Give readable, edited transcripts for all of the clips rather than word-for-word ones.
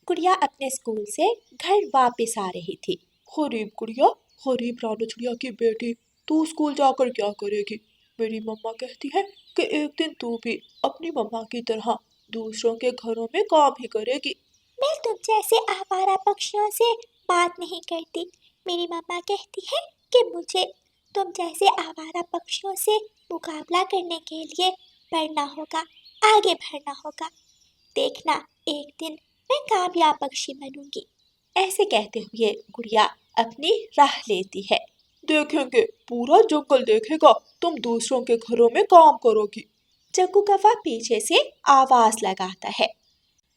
गुड़िया अपने स्कूल से घर वापस आ रही थी। गरीब गुड़िया, गरीब रानू चिड़िया की बेटी, तू स्कूल जाकर क्या करेगी? मेरी मम्मा कहती है कि एक दिन तू भी अपनी मम्मा की तरह दूसरों के घरों में काम ही करेगी। मैं तुम जैसे आवारा पक्षियों से बात नहीं करती। मेरी मम्मा कहती है कि मुझे तुम जैसे आवारा पक्षियों से मुकाबला करने के लिए बढ़ना होगा, आगे बढ़ना होगा। देखना, एक दिन मैं कामयाब पक्षी बनूंगी। ऐसे कहते हुए गुड़िया अपनी राह लेती है। देखेंगे, पूरा जंगल देखेगा, तुम दूसरों के घरों में काम करोगी। जग्गू कौवा पीछे से आवाज लगाता है।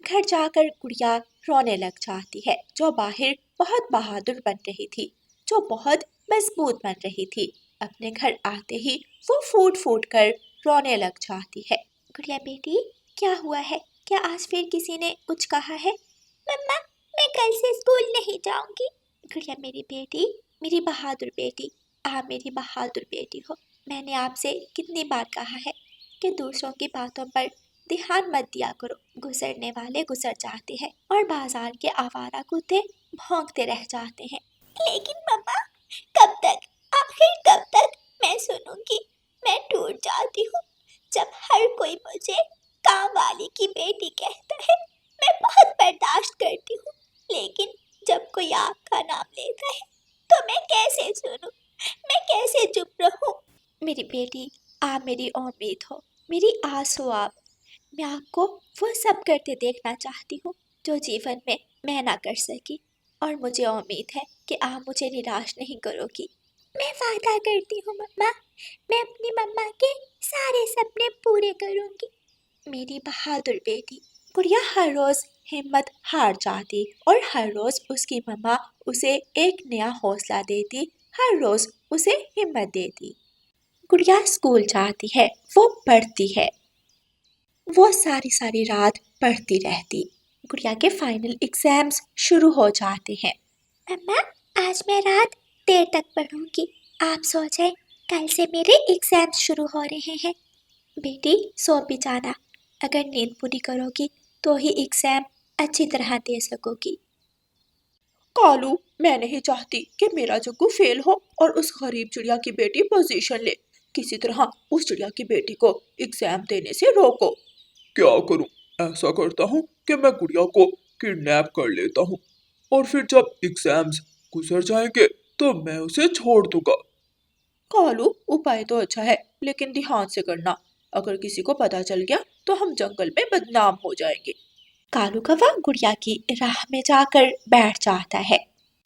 घर जाकर गुड़िया रोने लग जाती है। जो बाहर बहुत बहादुर बन रही थी, जो बहुत मजबूत बन रही थी, अपने घर आते ही वो फूट फूट कर रोने लग जाती है। गुड़िया बेटी, क्या हुआ है? क्या आज फिर किसी ने कुछ कहा है? मम्मा, मैं कल से स्कूल नहीं जाऊंगी। गुड़िया मेरी बेटी, मेरी बहादुर बेटी, आप मेरी बहादुर बेटी हो। मैंने आपसे कितनी बार कहा है कि दूसरों की बातों पर ध्यान मत दिया करो। गुजरने वाले गुजर जाते हैं और बाजार के आवारा कुत्ते भौंकते रह जाते हैं। लेकिन मम्मा, कब तक, आखिर कब तक मैं सुनूंगी? मैं टूट जाती हूँ जब हर कोई मुझे काम वाली की बेटी कहता है। मैं बहुत बर्दाश्त करती हूँ, लेकिन जब कोई आपका नाम लेता है तो मैं कैसे सुनूं? मैं कैसे चुप रहूं? मेरी बेटी, आप मेरी उम्मीद हो, मेरी आस हो आप। मैं आपको वो सब करते देखना चाहती हूँ जो जीवन में मैं ना कर सकी, और मुझे उम्मीद है कि आप मुझे निराश नहीं करोगी। मैं वादा करती हूँ मम्मा, मैं अपनी मम्मा के सारे सपने पूरे करूँगी। मेरी बहादुर बेटी। गुड़िया हर रोज हिम्मत हार जाती और हर रोज उसकी मम्मा उसे एक नया हौसला देती, हर रोज उसे हिम्मत देती। गुड़िया स्कूल जाती है, वो पढ़ती है, वो सारी सारी रात पढ़ती रहती। गुड़िया के फाइनल एग्जाम्स शुरू हो जाते हैं। मम्मा, आज मैं रात देर तक पढ़ूंगी। आप सो जाए, कल से मेरे एग्जाम्स शुरू हो रहे हैं। बेटी, सो भी जाना। अगर नींद पूरी करोगी तो ही एग्जाम अच्छी तरह दे सकोगी। कालू, मैं नहीं चाहती कि मेरा जग्गू फेल हो और उस गरीब चिड़िया की बेटी पोजीशन ले। किसी तरह उस चिड़िया की बेटी को एग्जाम देने से रोको। क्या करूं? ऐसा करता हूं कि मैं गुड़िया को किडनैप कर लेता हूं और फिर जब एग्जाम्स गुजर जाएंगे तो मैं उसे छोड़ दूंगा। कालू, उपाय तो अच्छा है, लेकिन ध्यान से करना। अगर किसी को पता चल गया तो हम जंगल में बदनाम हो जाएंगे। कालू कौवा गुड़िया की राह में जाकर बैठ जाता है।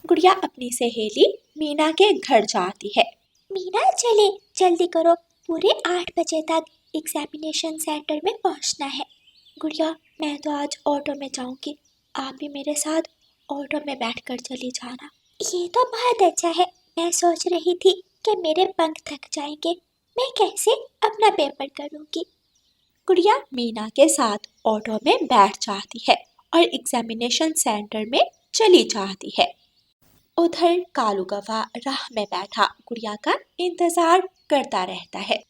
गुड़िया अपनी सहेली मीना के घर जाती है। मीना, चले जल्दी करो, पूरे 8 बजे तक एग्जामिनेशन सेंटर में पहुंचना है। गुड़िया, मैं तो आज ऑटो में जाऊंगी, आप भी मेरे साथ ऑटो में बैठकर चली जाना। ये तो बहुत अच्छा है। मैं सोच रही थी कि मेरे पंख थक जाएंगे, मैं कैसे अपना पेपर करूंगी। गुड़िया मीना के साथ ऑटो में बैठ जाती है और एग्जामिनेशन सेंटर में चली जाती है। उधर कालू कौवा राह में बैठा गुड़िया का इंतजार करता रहता है।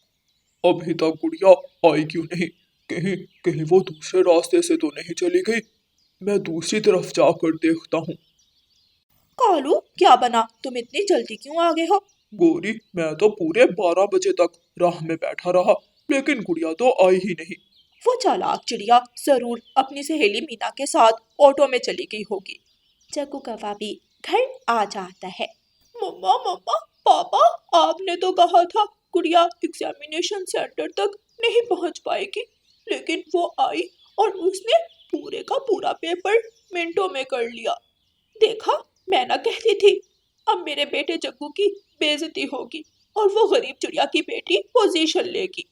अभी तक गुड़िया आई क्यों नहीं? कहीं कहीं वो दूसरे रास्ते से तो नहीं चली गई? मैं दूसरी तरफ जाकर देखता हूँ। कालू, क्या बना? तुम इतनी जल्दी क्यों आ गए हो? गोरी, मैं तो पूरे 12 बजे तक राह में बैठा रहा, लेकिन गुड़िया तो आई ही नहीं। वो चालाक चिड़िया जरूर अपनी सहेली मीना के साथ ऑटो में चली गई होगी। जग्गू कौवा भी घर आ जाता है। मम्मा मम्मा, पापा, आपने तो कहा था गुड़िया एग्जामिनेशन सेंटर तक नहीं पहुंच पाएगी, लेकिन वो आई और उसने पूरे का पूरा पेपर मिनटों में कर लिया। देखा, मैं ना कहती थी। अब मेरे बेटे जग्गू की बेइज्जती होगी और वो गरीब चिड़िया की बेटी पोजीशन लेगी।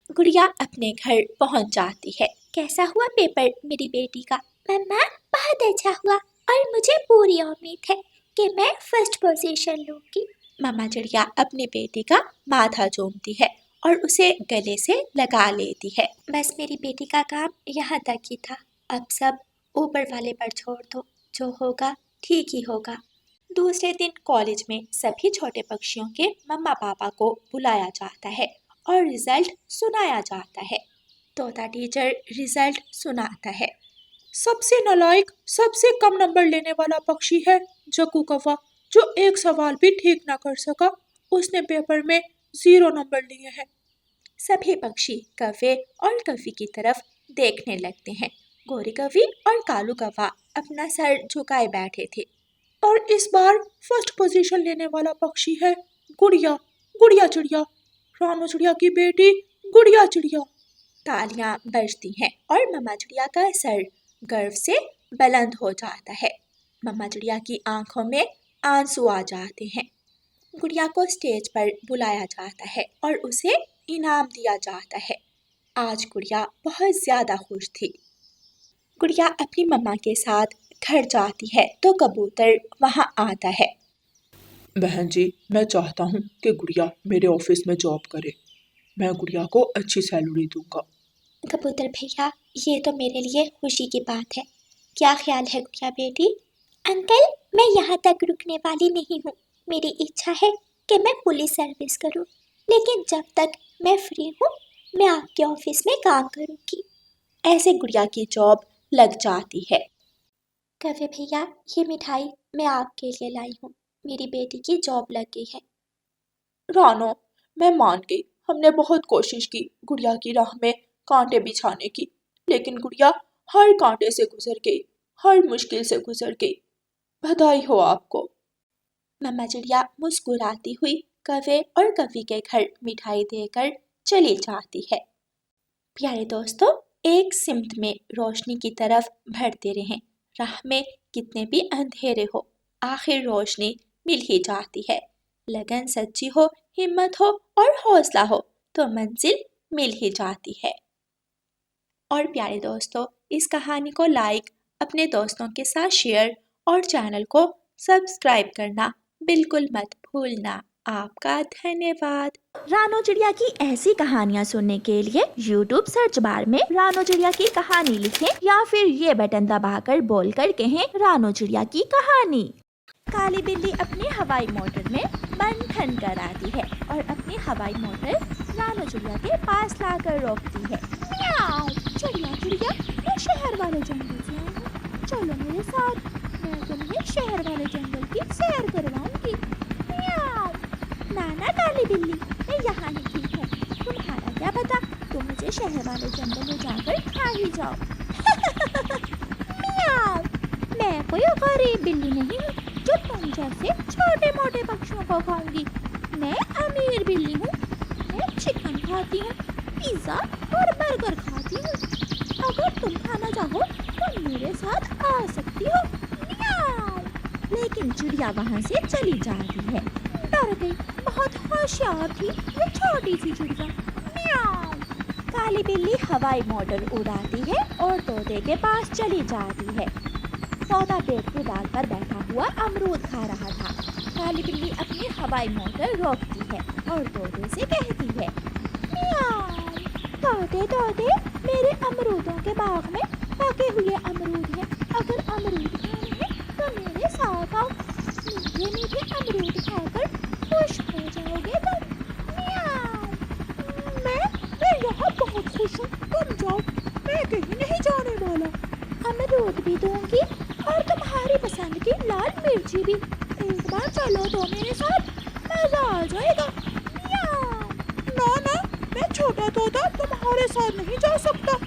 गुड़िया अपने घर पहुंच जाती है। कैसा हुआ पेपर मेरी बेटी का? मम्मा, बहुत अच्छा हुआ और मुझे पूरी उम्मीद है कि मैं फर्स्ट पोजीशन लूंगी। मामा चिड़िया अपनी बेटी का माथा चूमती है और उसे गले से लगा लेती है। बस मेरी बेटी का काम यहाँ तक ही था, अब सब ऊपर वाले पर छोड़ दो, जो होगा ठीक ही होगा। दूसरे दिन कॉलेज में सभी छोटे पक्षियों के मम्मा पापा को बुलाया जाता है और रिजल्ट सुनाया जाता है। तोता टीचर रिजल्ट सुनाता है। सबसे नालायक, सबसे कम नंबर लेने वाला पक्षी है जग्गू कौवा, जो एक सवाल भी ठीक ना कर सका। उसने पेपर में 0 नंबर लिए हैं। सभी पक्षी कौवे और कौवी की तरफ देखने लगते हैं। गोरी कौवी और कालू कौवा अपना सर झुकाए बैठे थे। और इस बार फर्स्ट पोजीशन लेने वाला पक्षी है गुड़िया, गुड़िया चिड़िया, रानू चिड़िया की बेटी गुड़िया चिड़िया। तालियां बजती हैं और मम्मा चिड़िया का सर गर्व से बुलंद हो जाता है। मम्मा चिड़िया की आंखों में आंसू आ जाते हैं। गुड़िया को स्टेज पर बुलाया जाता है और उसे इनाम दिया जाता है। आज गुड़िया बहुत ज़्यादा खुश थी। गुड़िया अपनी मम्मा के साथ घर जाती है तो कबूतर वहाँ आता है। बहन जी, मैं चाहता हूँ कि गुड़िया मेरे ऑफिस में जॉब करे। मैं गुड़िया को अच्छी सैलरी दूंगा। कबूतर भैया, ये तो मेरे लिए खुशी की बात है। क्या ख्याल है गुड़िया बेटी? अंकल, मैं यहाँ तक रुकने वाली नहीं हूँ। मेरी इच्छा है कि मैं पुलिस सर्विस करूँ, लेकिन जब तक मैं फ्री हूँ मैं आपके ऑफिस में काम करूँगी। ऐसे गुड़िया की जॉब लग जाती है। कौवे भैया, ये मिठाई मैं आपके लिए लाई हूँ। मेरी बेटी की जॉब लग गई है। रानो, मैं मान गई, हमने बहुत कोशिश की गुड़िया की राह में कांटे बिछाने की, लेकिन गुड़िया हर कांटे से गुजर गई, हर मुश्किल से गुजर गई। बधाई हो आपको। मम्मा चिड़िया मुस्कुराती हुई कौवे और कौवी के घर मिठाई देकर चली जाती है। प्यारे दोस्तों, एक सिमत में रोशनी की तरफ बढ़ते रहें। राह में कितने भी अंधेरे हो, आखिर रोशनी मिल ही जाती है। लगन सच्ची हो, हिम्मत हो और हौसला हो तो मंजिल मिल ही जाती है। और प्यारे दोस्तों, इस कहानी को लाइक, अपने दोस्तों के साथ शेयर और चैनल को सब्सक्राइब करना बिल्कुल मत भूलना। आपका धन्यवाद। रानो चिड़िया की ऐसी कहानियाँ सुनने के लिए YouTube सर्च बार में रानो चिड़िया की कहानी लिखें या फिर ये बटन दबाकर बोल कर कहें रानो चिड़िया की कहानी। काली बिल्ली अपनी हवाई मोटर में मंथन कराती है और अपनी हवाई मोटर रानो चिड़िया के पास लाकर रोकती है। म्याऊं, चिड़िया चिड़िया, मैं शहर वाले जंगल से आई हूँ, चलो मेरे साथ, मैं तुम्हें शहर वाले जंगल की सैर करवाऊंगी। म्याऊं, ना काली बिल्ली, मैं यहाँ ही ठीक है, तुम्हारा क्या पता, तुम मुझे शहर वाले जंगल में जाकर खा ही जाओ। म्याऊं, मैं कोई गरीब बिल्ली नहीं हूँ जो तुम जैसे छोटे मोटे पक्षियों को खाऊंगी। मैं अमीर बिल्ली हूँ, मैं चिकन खाती हूँ, पिज्जा और बर्गर खाती हूँ। अगर तुम खाना चाहो तो मेरे साथ आ सकती हो। म्याऊं, लेकिन चिड़िया वहाँ से चली जाती है। डर गई, बहुत होशियार थी ये छोटी सी चिड़िया। म्याऊं, काली बिल्ली हवाई मोटर उड़ाती है और तोते के पास चली जाती है। तोता पेड़ की डाल पर बैठा हुआ अमरूद खा रहा था। काली बिल्ली अपनी हवाई मोटर रोकती है और तोते से कहती है, म्याऊं, तोते तोते, मेरे अमरूदों के बाग में पके हुए अमरूद हैं। अगर अमरूद खाने हैं तो मेरे साथ आओ, मीठे मीठे अमरूद खाकर खुश हो जाओगे तुम। म्याऊं, मैं यहाँ बहुत खुश हूँ, तुम जाओ, मैं कहीं नहीं जाने वाला। अमरूद भी दूंगी और तुम्हारी पसंद की लाल मिर्ची भी। एक बार चलो तो मेरे साथ, मजा आ जाएगा। ना, मैं छोटा तोता तुम्हारे साथ नहीं जा सकता,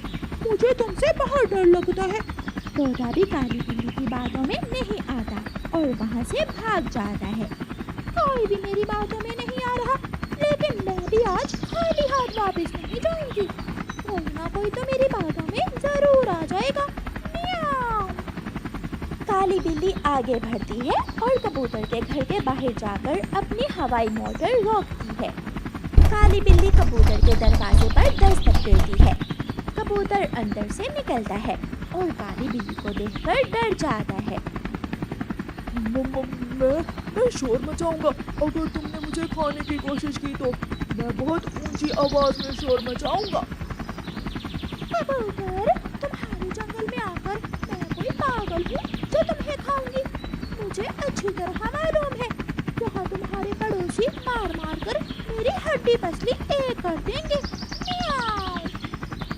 मुझे तुमसे बहुत डर लगता है। तोता भी काली बिल्ली की बातों में नहीं आता और वहाँ से भाग जाता है। कोई भी मेरी बातों में नहीं आ रहा, लेकिन मैं भी आज खाली हाथ वापस नहीं जाऊंगी। कोई ना कोई तो मेरी बातों में जरूर आ जाएगा। काली बिल्ली आगे बढ़ती है और कबूतर के घर के बाहर जाकर अपनी हवाई मोटर रोकती है। काली बिल्ली कबूतर के दरवाजे पर दस्तक देती है। कबूतर अंदर से निकलता है और काली बिल्ली को देखकर डर जाता है। मैं शोर मचाऊंगा, अगर तुमने मुझे खाने की कोशिश की तो मैं बहुत ऊंची आवाज में शोर मचाऊंगा। कबूतर, तुम्हारे जंगल में आकर मैं कोई पागल हूँ जो तुम्हें खाऊंगी। मुझे अच्छी तरह मालूम है, यहाँ तुम्हारे पड़ोसी मार मार कर मेरी हड्डी पसली एक कर देंगे। म्याऊं।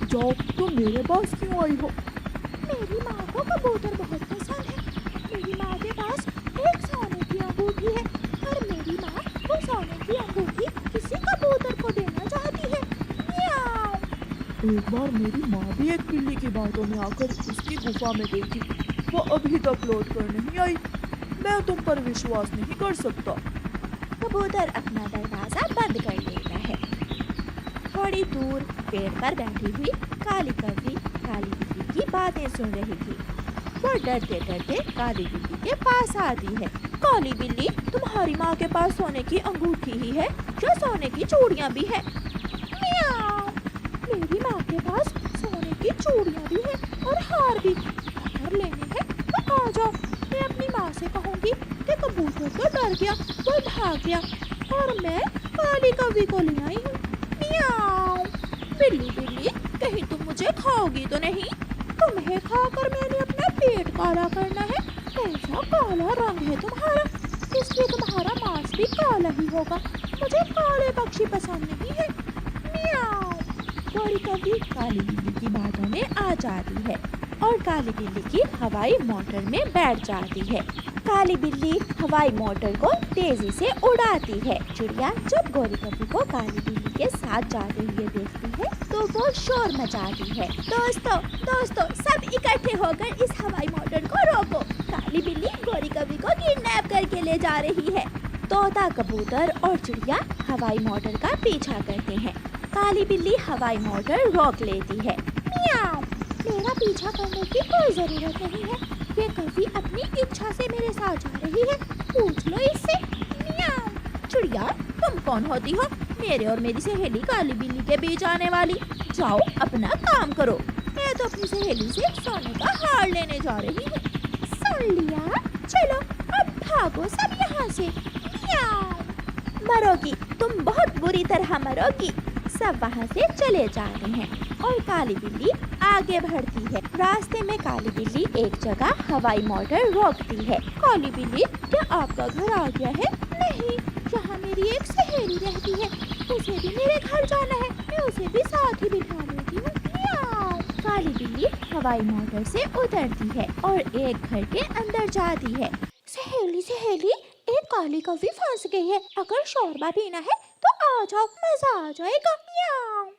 जाओ, तुम मेरे पास क्यों आई हो? میری ماں کو کبوتر بہت پسند ہے. میری ماں کے پاس ایک سونے کی انگوٹھی ہے اور میری ماں وہ سونے کی انگوٹھی کسی کبوتر کو دینا چاہتی ہے. میاؤں. ایک بار میری ماں بھی ایک بلی کی باتوں میں آ کر اس کی گفا میں گئی تھی. وہ ابھی تک لوٹ کر نہیں آئی. میں تم پر وشواس نہیں کر سکتا. کبوتر اپنا دروازہ بند کر لیتا ہے. تھوڑی دور پیڑ پر بیٹھی ہوئی کالی کوی کالی بلی کی باتیں سن رہی تھی. وہ ڈرتے ڈرتے کالی بلی کے پاس آتی ہے. کالی بلی، تمہاری ماں کے پاس سونے کی انگوٹھی ہی ہے یا سونے کی چوڑیاں بھی ہیں؟ میاؤں. میری ماں کے پاس سونے کی چوڑیاں بھی ہیں اور ہار بھی. اگر لینے ہیں تو آ جاؤ. میں اپنی ماں سے کہوں گی کہ کبوتر تو ڈر گیا، وہ بھاگ گیا اور میں کالی کوی کو لے آئی ہوں. میاؤں. بلی بلی، کہیں تم مجھے کھاؤ گی تو نہیں؟ تمہیں کھا کر میں نے اپنا پیٹ کالا کرنا ہے. ایسا کالا رنگ ہے تمہارا، اس لیے تمہارا ماंس بھی کالا ہی ہوگا. مجھے کالے پکشی پسند نہیں ہے. میاؤں. گوری کوی کالی بلی کی باتوں میں آ جاتی ہے اور کالی بلی کی ہوائی موٹر میں بیٹھ جاتی ہے. کالی بلی ہوائی موٹر کو تیزی سے اڑاتی ہے. چڑیا جب گوری کوی کو کالی بلی کے ساتھ جاتے ہوئے دیکھتی ہے تو وہ شور مچاتی ہے. دوستو سب اکٹھے ہو کر اس ہوائی موٹر کو روکو. کالی بلی گوری کوی کو کڈنیپ کر کے لے جا رہی ہے. طوطا کبوتر اور چڑیا ہوائی موٹر کا پیچھا کرتے ہیں. کالی بلی ہوائی موٹر روک لیتی ہے. میاؤں. میرا پیچھا کرنے کی کوئی ضرورت نہیں ہے. یہ کوی اپنی اچھا سے میرے ساتھ جا رہی ہے. پوچھ لو اس سے. میاؤں. چڑیا، تم کون ہوتی ہو میرے اور میری سہیلی کالی بلی کے بیچ آنے والی؟ جاؤ اپنا کام کرو. میں تو اپنی سہیلی سے سونے کا ہار لینے جا رہی ہوں. سن لیا. چلو اب بھاگو سب یہاں سے. میاؤں. مرو گی، تم بہت بری طرح مرو گی. سب وہاں سے چلے جاتے ہیں اور کالی بلی آگے بڑھتی ہے. راستے میں کالی بلی ایک جگہ ہوائی موٹر روکتی ہے. کالی بلی، کیا آپ کا گھر آ گیا ہے؟ نہیں، یہاں میری ایک سہیلی رہتی ہے. اسے بھی میرے گھر جانا ہے. میں اسے بھی ساتھ ہی بٹھا لیتی ہوں. میاؤں. کالی بلی ہوائی موٹر سے اترتی ہے اور ایک گھر کے اندر جاتی ہے. سہیلی، ایک کالی کوی پھنس گئی ہے. اگر شوربہ پینا ہے تو آ جاؤ، مزہ آ جائے گا. میاؤں.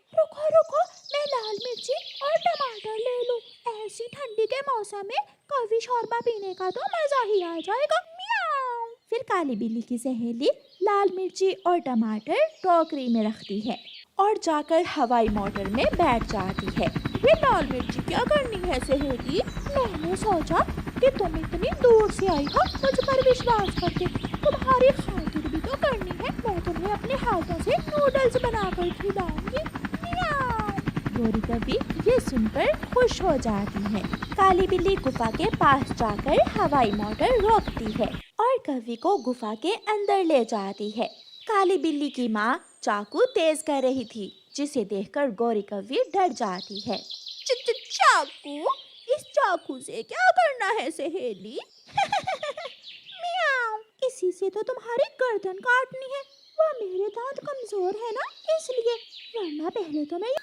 رکو، میں لال مرچی اور ٹماٹر لے لوں. ایسی ٹھنڈی کے موسم میں کوی شوربہ پینے کا تو مزہ ہی آ جائے گا. میاؤں. پھر کالی بلی کی سہیلی لال مرچی اور ٹماٹر ٹوکری میں رکھتی ہے اور جا کر ہوائی موٹر میں بیٹھ جاتی ہے. یہ لال مرچی کیا کرنی ہے سہیلی؟ میں نے سوچا کہ تم اتنی دور سے آئی ہو مجھ پر وشواس کر کے. تمہاری خاطر بھی تو کرنی ہے. میں تمہیں اپنے ہاتھوں سے نوڈلز بنا کر کھلاؤں گی. میاؤں. گوری کوی یہ سن کر خوش ہو جاتی ہے. کالی بلی گفا کے پاس جا کر ہوائی موٹر روکتی ہے اور کوی کو گفا کے اندر لے جاتی ہے. کالی بلی کی ماں چاقو تیز کر رہی تھی جسے دیکھ کر گوری کوی ڈر جاتی ہے. چاقو؟ اس چاقو سے کیا کرنا ہے سہیلی؟ میاؤں. اسی سے تو تمہاری گردن کاٹنی ہے. وہ میرے دانت کمزور ہے نا، اس لیے. ورنہ پہلے تو میں